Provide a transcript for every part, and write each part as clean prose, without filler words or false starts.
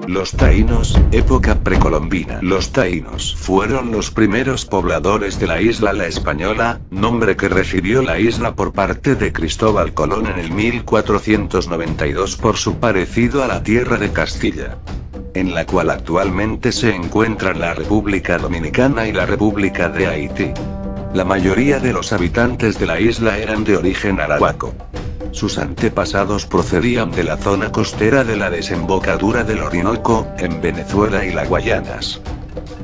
Los taínos, época precolombina. Los taínos fueron los primeros pobladores de la isla La Española, nombre que recibió la isla por parte de Cristóbal Colón en el 1492 por su parecido a la tierra de Castilla, en la cual actualmente se encuentran la República Dominicana y la República de Haití. La mayoría de los habitantes de la isla eran de origen arahuaco. Sus antepasados procedían de la zona costera de la desembocadura del Orinoco, en Venezuela y las Guayanas.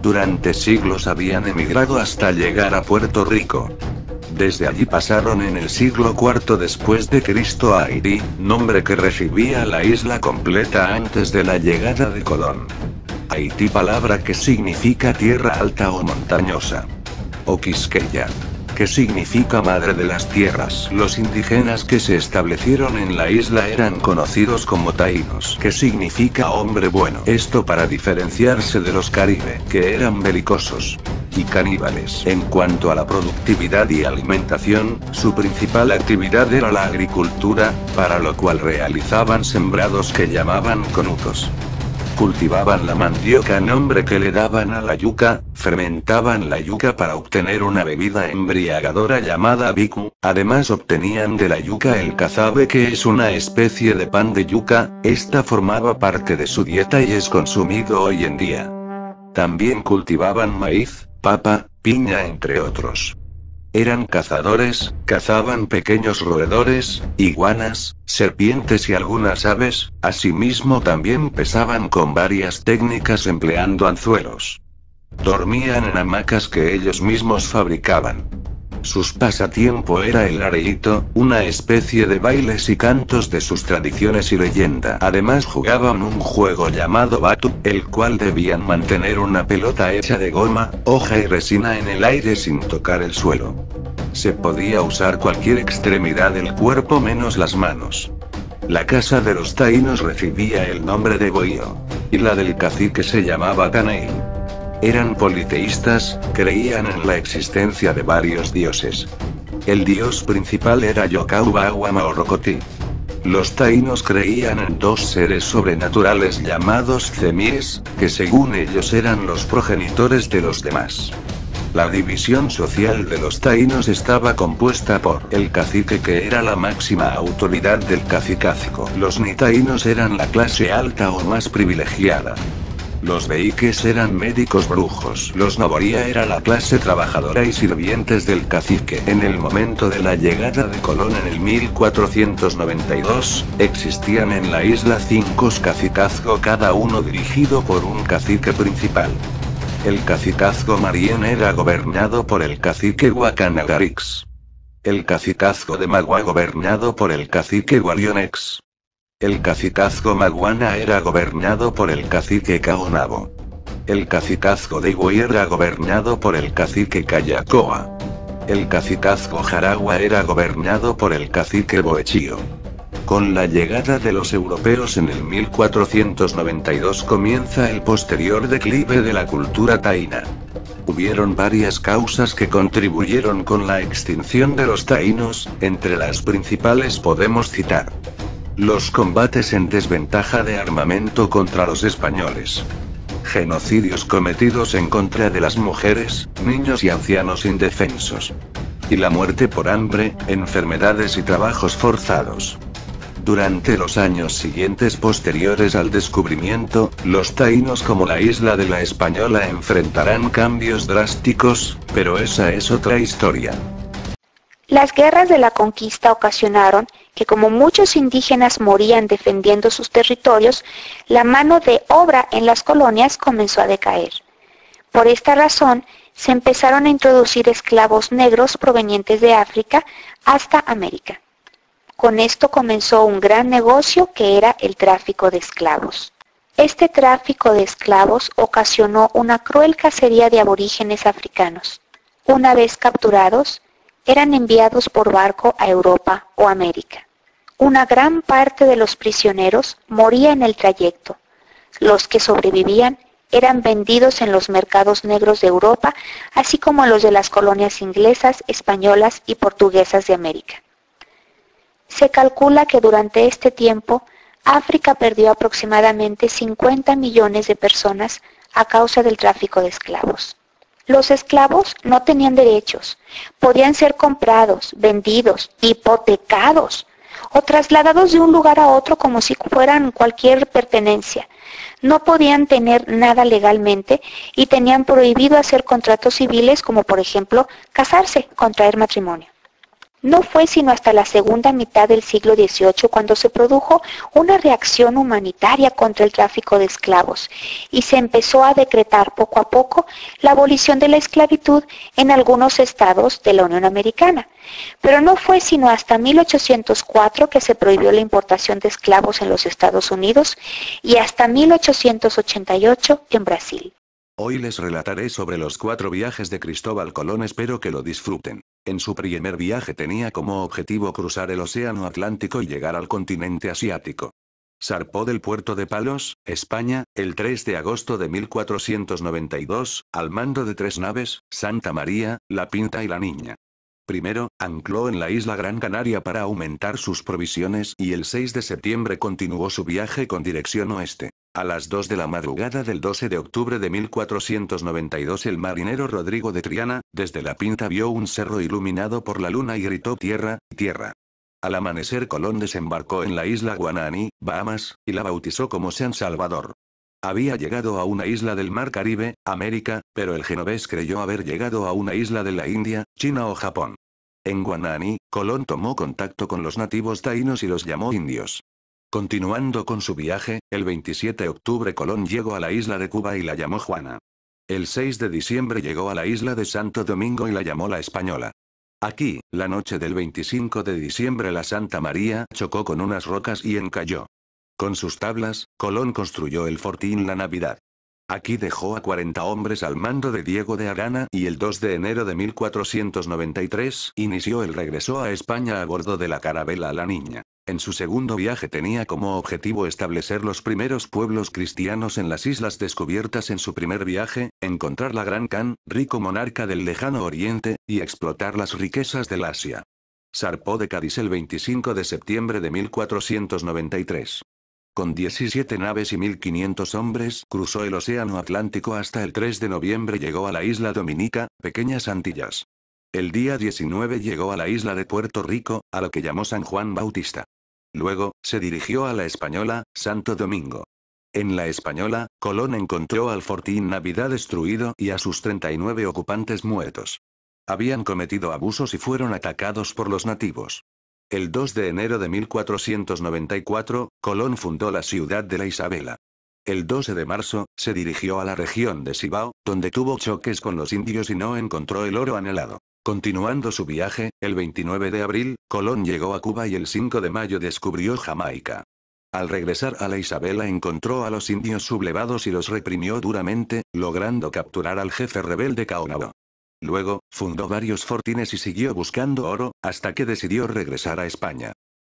Durante siglos habían emigrado hasta llegar a Puerto Rico. Desde allí pasaron en el siglo IV después de Cristo a Haití, nombre que recibía la isla completa antes de la llegada de Colón. Haití, palabra que significa tierra alta o montañosa. O Quisqueya, que significa madre de las tierras. Los indígenas que se establecieron en la isla eran conocidos como taínos, que significa hombre bueno. Esto para diferenciarse de los caribe, que eran belicosos y caníbales. En cuanto a la productividad y alimentación, su principal actividad era la agricultura, para lo cual realizaban sembrados que llamaban conucos. Cultivaban la mandioca, nombre que le daban a la yuca, fermentaban la yuca para obtener una bebida embriagadora llamada bicu, además obtenían de la yuca el cazabe, que es una especie de pan de yuca. Esta formaba parte de su dieta y es consumido hoy en día. También cultivaban maíz, papa, piña, entre otros. Eran cazadores, cazaban pequeños roedores, iguanas, serpientes y algunas aves. Asimismo también pesaban con varias técnicas empleando anzuelos. Dormían en hamacas que ellos mismos fabricaban. Sus pasatiempo era el areíto, una especie de bailes y cantos de sus tradiciones y leyenda. Además jugaban un juego llamado batu, el cual debían mantener una pelota hecha de goma, hoja y resina en el aire sin tocar el suelo. Se podía usar cualquier extremidad del cuerpo menos las manos. La casa de los taínos recibía el nombre de bohío, y la del cacique se llamaba caney. Eran politeístas, creían en la existencia de varios dioses. El dios principal era Yocaubahuama o Rocotí. Los taínos creían en dos seres sobrenaturales llamados Cemies, que según ellos eran los progenitores de los demás. La división social de los taínos estaba compuesta por el cacique, que era la máxima autoridad del cacicazgo. Los nitaínos eran la clase alta o más privilegiada. Los veiques eran médicos brujos. Los noboría era la clase trabajadora y sirvientes del cacique. En el momento de la llegada de Colón en el 1492, existían en la isla 5 cacicazgo, cada uno dirigido por un cacique principal. El cacicazgo Marién era gobernado por el cacique Guacanagarix. El cacicazgo de Magua gobernado por el cacique Guarionex. El cacicazgo Maguana era gobernado por el cacique Caonabo. El cacicazgo de Higüey era gobernado por el cacique Cayacoa. El cacicazgo Jaragua era gobernado por el cacique Boechío. Con la llegada de los europeos en el 1492 comienza el posterior declive de la cultura taína. Hubieron varias causas que contribuyeron con la extinción de los taínos, entre las principales podemos citar: los combates en desventaja de armamento contra los españoles, genocidios cometidos en contra de las mujeres, niños y ancianos indefensos, y la muerte por hambre, enfermedades y trabajos forzados. Durante los años siguientes posteriores al descubrimiento, los taínos como la isla de La Española enfrentarán cambios drásticos, pero esa es otra historia. Las guerras de la conquista ocasionaron que, como muchos indígenas morían defendiendo sus territorios, la mano de obra en las colonias comenzó a decaer. Por esta razón, se empezaron a introducir esclavos negros provenientes de África hasta América. Con esto comenzó un gran negocio que era el tráfico de esclavos. Este tráfico de esclavos ocasionó una cruel cacería de aborígenes africanos. Una vez capturados, eran enviados por barco a Europa o América. Una gran parte de los prisioneros moría en el trayecto. Los que sobrevivían eran vendidos en los mercados negros de Europa, así como los de las colonias inglesas, españolas y portuguesas de América. Se calcula que durante este tiempo África perdió aproximadamente 50 millones de personas a causa del tráfico de esclavos. Los esclavos no tenían derechos, podían ser comprados, vendidos, hipotecados o trasladados de un lugar a otro como si fueran cualquier pertenencia. No podían tener nada legalmente y tenían prohibido hacer contratos civiles como por ejemplo casarse, contraer matrimonio. No fue sino hasta la segunda mitad del siglo XVIII cuando se produjo una reacción humanitaria contra el tráfico de esclavos y se empezó a decretar poco a poco la abolición de la esclavitud en algunos estados de la Unión Americana. Pero no fue sino hasta 1804 que se prohibió la importación de esclavos en los Estados Unidos y hasta 1888 en Brasil. Hoy les relataré sobre los 4 viajes de Cristóbal Colón, espero que lo disfruten. En su primer viaje tenía como objetivo cruzar el Océano Atlántico y llegar al continente asiático. Zarpó del puerto de Palos, España, el 3 de agosto de 1492, al mando de 3 naves, Santa María, La Pinta y La Niña. Primero, ancló en la isla Gran Canaria para aumentar sus provisiones y el 6 de septiembre continuó su viaje con dirección oeste. A las 2 de la madrugada del 12 de octubre de 1492 el marinero Rodrigo de Triana, desde La Pinta vio un cerro iluminado por la luna y gritó tierra, tierra. Al amanecer Colón desembarcó en la isla Guananí, Bahamas, y la bautizó como San Salvador. Había llegado a una isla del Mar Caribe, América, pero el genovés creyó haber llegado a una isla de la India, China o Japón. En Guananí, Colón tomó contacto con los nativos taínos y los llamó indios. Continuando con su viaje, el 27 de octubre Colón llegó a la isla de Cuba y la llamó Juana. El 6 de diciembre llegó a la isla de Santo Domingo y la llamó La Española. Aquí, la noche del 25 de diciembre la Santa María chocó con unas rocas y encalló. Con sus tablas, Colón construyó el fortín La Navidad. Aquí dejó a 40 hombres al mando de Diego de Arana y el 2 de enero de 1493 inició el regreso a España a bordo de la carabela La Niña. En su segundo viaje tenía como objetivo establecer los primeros pueblos cristianos en las islas descubiertas en su primer viaje, encontrar la Gran Khan, rico monarca del lejano oriente, y explotar las riquezas del Asia. Zarpó de Cádiz el 25 de septiembre de 1493. Con 17 naves y 1500 hombres, cruzó el Océano Atlántico hasta el 3 de noviembre llegó a la isla Dominica, Pequeñas Antillas. El día 19 llegó a la isla de Puerto Rico, a lo que llamó San Juan Bautista. Luego, se dirigió a La Española, Santo Domingo. En La Española, Colón encontró al fortín Navidad destruido y a sus 39 ocupantes muertos. Habían cometido abusos y fueron atacados por los nativos. El 2 de enero de 1494, Colón fundó la ciudad de La Isabela. El 12 de marzo, se dirigió a la región de Cibao, donde tuvo choques con los indios y no encontró el oro anhelado. Continuando su viaje, el 29 de abril, Colón llegó a Cuba y el 5 de mayo descubrió Jamaica. Al regresar a La Isabela encontró a los indios sublevados y los reprimió duramente, logrando capturar al jefe rebelde Caonabo. Luego, fundó varios fortines y siguió buscando oro, hasta que decidió regresar a España.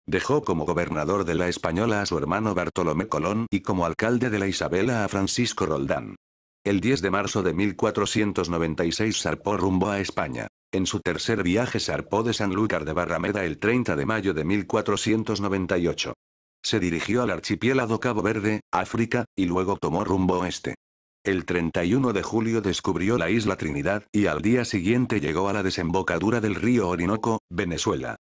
Dejó como gobernador de La Española a su hermano Bartolomé Colón y como alcalde de La Isabela a Francisco Roldán. El 10 de marzo de 1496 zarpó rumbo a España. En su tercer viaje zarpó de Sanlúcar de Barrameda el 30 de mayo de 1498. Se dirigió al archipiélago Cabo Verde, África, y luego tomó rumbo oeste. El 31 de julio descubrió la isla Trinidad y al día siguiente llegó a la desembocadura del río Orinoco, Venezuela.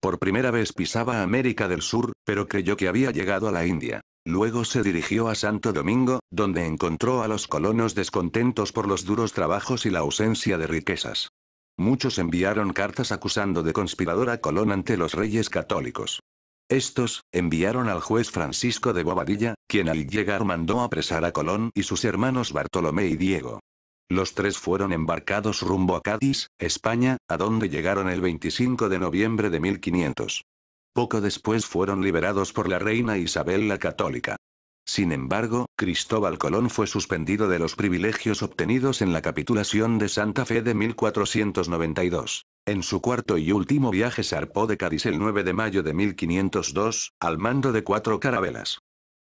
Por primera vez pisaba América del Sur, pero creyó que había llegado a la India. Luego se dirigió a Santo Domingo, donde encontró a los colonos descontentos por los duros trabajos y la ausencia de riquezas. Muchos enviaron cartas acusando de conspirador a Colón ante los reyes católicos. Estos, enviaron al juez Francisco de Bobadilla, quien al llegar mandó apresar a Colón y sus hermanos Bartolomé y Diego. Los tres fueron embarcados rumbo a Cádiz, España, a donde llegaron el 25 de noviembre de 1500. Poco después fueron liberados por la reina Isabel la Católica. Sin embargo, Cristóbal Colón fue suspendido de los privilegios obtenidos en la capitulación de Santa Fe de 1492. En su cuarto y último viaje zarpó de Cádiz el 9 de mayo de 1502, al mando de 4 carabelas.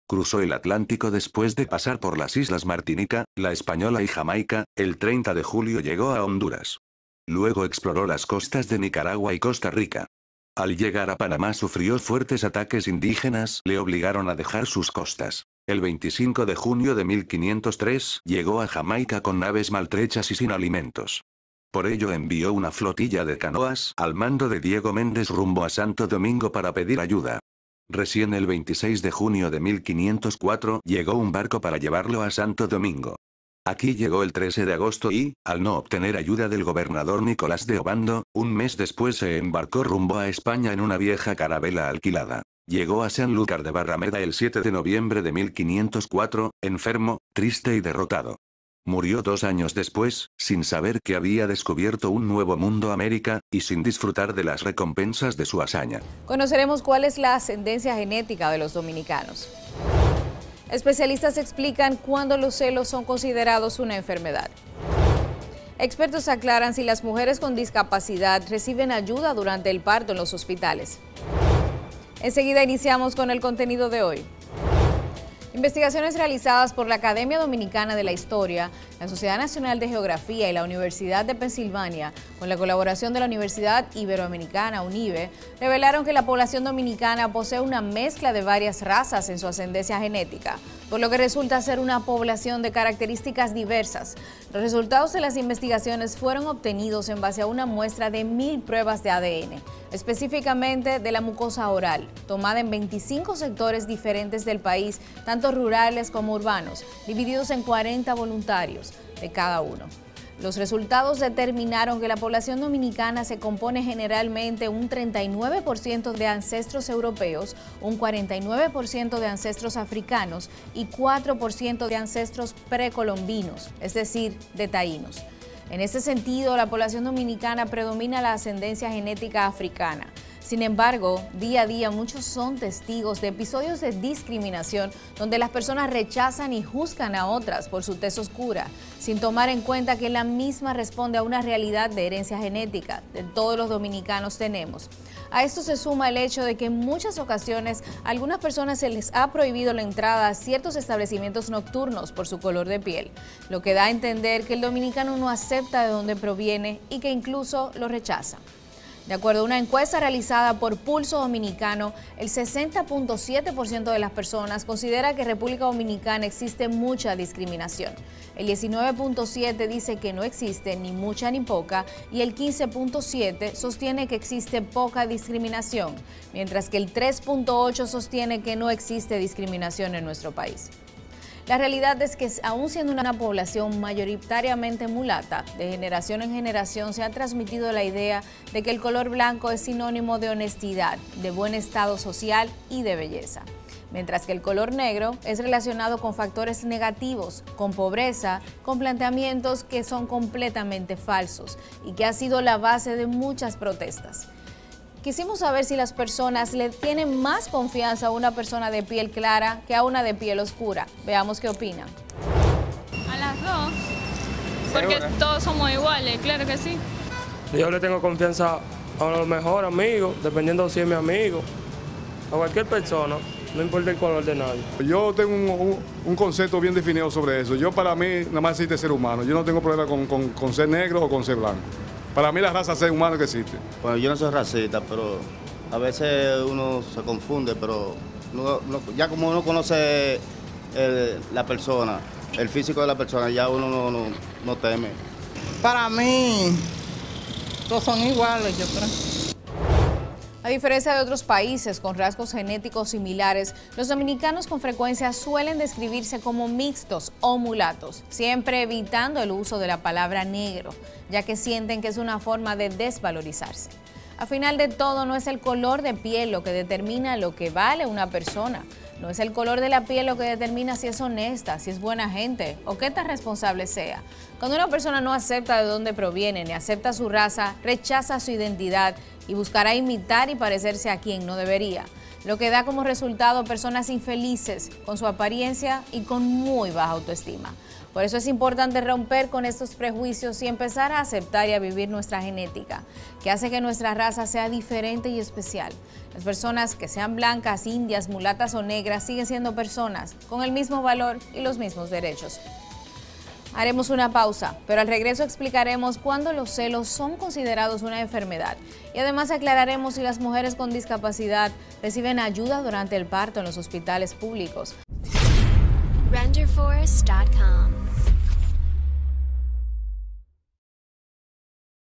Cruzó el Atlántico después de pasar por las islas Martinica, La Española y Jamaica, el 30 de julio llegó a Honduras. Luego exploró las costas de Nicaragua y Costa Rica. Al llegar a Panamá sufrió fuertes ataques indígenas, le obligaron a dejar sus costas. El 25 de junio de 1503 llegó a Jamaica con naves maltrechas y sin alimentos. Por ello envió una flotilla de canoas al mando de Diego Méndez rumbo a Santo Domingo para pedir ayuda. Recién el 26 de junio de 1504 llegó un barco para llevarlo a Santo Domingo. Aquí llegó el 13 de agosto y, al no obtener ayuda del gobernador Nicolás de Obando, un mes después se embarcó rumbo a España en una vieja carabela alquilada. Llegó a Sanlúcar de Barrameda el 7 de noviembre de 1504, enfermo, triste y derrotado. Murió 2 años después, sin saber que había descubierto un nuevo mundo América, y sin disfrutar de las recompensas de su hazaña. Conoceremos cuál es la ascendencia genética de los dominicanos. Especialistas explican cuándo los celos son considerados una enfermedad. Expertos aclaran si las mujeres con discapacidad reciben ayuda durante el parto en los hospitales. Enseguida iniciamos con el contenido de hoy. Investigaciones realizadas por la Academia Dominicana de la Historia, la Sociedad Nacional de Geografía y la Universidad de Pensilvania, con la colaboración de la Universidad Iberoamericana, UNIBE, revelaron que la población dominicana posee una mezcla de varias razas en su ascendencia genética, por lo que resulta ser una población de características diversas. Los resultados de las investigaciones fueron obtenidos en base a una muestra de 1000 pruebas de ADN, específicamente de la mucosa oral, tomada en 25 sectores diferentes del país, tanto rurales como urbanos, divididos en 40 voluntarios de cada uno. Los resultados determinaron que la población dominicana se compone generalmente un 39% de ancestros europeos, un 49% de ancestros africanos y 4% de ancestros precolombinos, es decir, de taínos. En este sentido, la población dominicana predomina la ascendencia genética africana. Sin embargo, día a día muchos son testigos de episodios de discriminación donde las personas rechazan y juzgan a otras por su tez oscura, sin tomar en cuenta que la misma responde a una realidad de herencia genética que todos los dominicanos tenemos. A esto se suma el hecho de que en muchas ocasiones a algunas personas se les ha prohibido la entrada a ciertos establecimientos nocturnos por su color de piel, lo que da a entender que el dominicano no acepta de dónde proviene y que incluso lo rechaza. De acuerdo a una encuesta realizada por Pulso Dominicano, el 60.7% de las personas considera que en República Dominicana existe mucha discriminación. El 19.7% dice que no existe ni mucha ni poca y el 15.7% sostiene que existe poca discriminación, mientras que el 3.8% sostiene que no existe discriminación en nuestro país. La realidad es que, aún siendo una población mayoritariamente mulata, de generación en generación se ha transmitido la idea de que el color blanco es sinónimo de honestidad, de buen estado social y de belleza, mientras que el color negro es relacionado con factores negativos, con pobreza, con planteamientos que son completamente falsos y que ha sido la base de muchas protestas. Quisimos saber si las personas le tienen más confianza a una persona de piel clara que a una de piel oscura. Veamos qué opinan. A las dos, porque todos somos iguales, claro que sí. Yo le tengo confianza a lo mejor amigo, dependiendo si es mi amigo, a cualquier persona, no importa el color de nadie. Yo tengo un concepto bien definido sobre eso. Yo, para mí, nada más existe ser humano. Yo no tengo problema con ser negro o con ser blanco. Para mí la raza ser humano que existe. Bueno, yo no soy racista, pero a veces uno se confunde, pero ya como uno conoce la persona, el físico de la persona, ya uno no teme. Para mí, todos son iguales, yo creo. A diferencia de otros países con rasgos genéticos similares, los dominicanos con frecuencia suelen describirse como mixtos o mulatos, siempre evitando el uso de la palabra negro, ya que sienten que es una forma de desvalorizarse. A final de todo, no es el color de piel lo que determina lo que vale una persona. No es el color de la piel lo que determina si es honesta, si es buena gente o qué tan responsable sea. Cuando una persona no acepta de dónde proviene ni acepta su raza, rechaza su identidad y buscará imitar y parecerse a quien no debería, lo que da como resultado personas infelices con su apariencia y con muy baja autoestima. Por eso es importante romper con estos prejuicios y empezar a aceptar y a vivir nuestra genética, que hace que nuestra raza sea diferente y especial. Las personas que sean blancas, indias, mulatas o negras siguen siendo personas con el mismo valor y los mismos derechos. Haremos una pausa, pero al regreso explicaremos cuándo los celos son considerados una enfermedad. Y además aclararemos si las mujeres con discapacidad reciben ayuda durante el parto en los hospitales públicos. RenderForce.com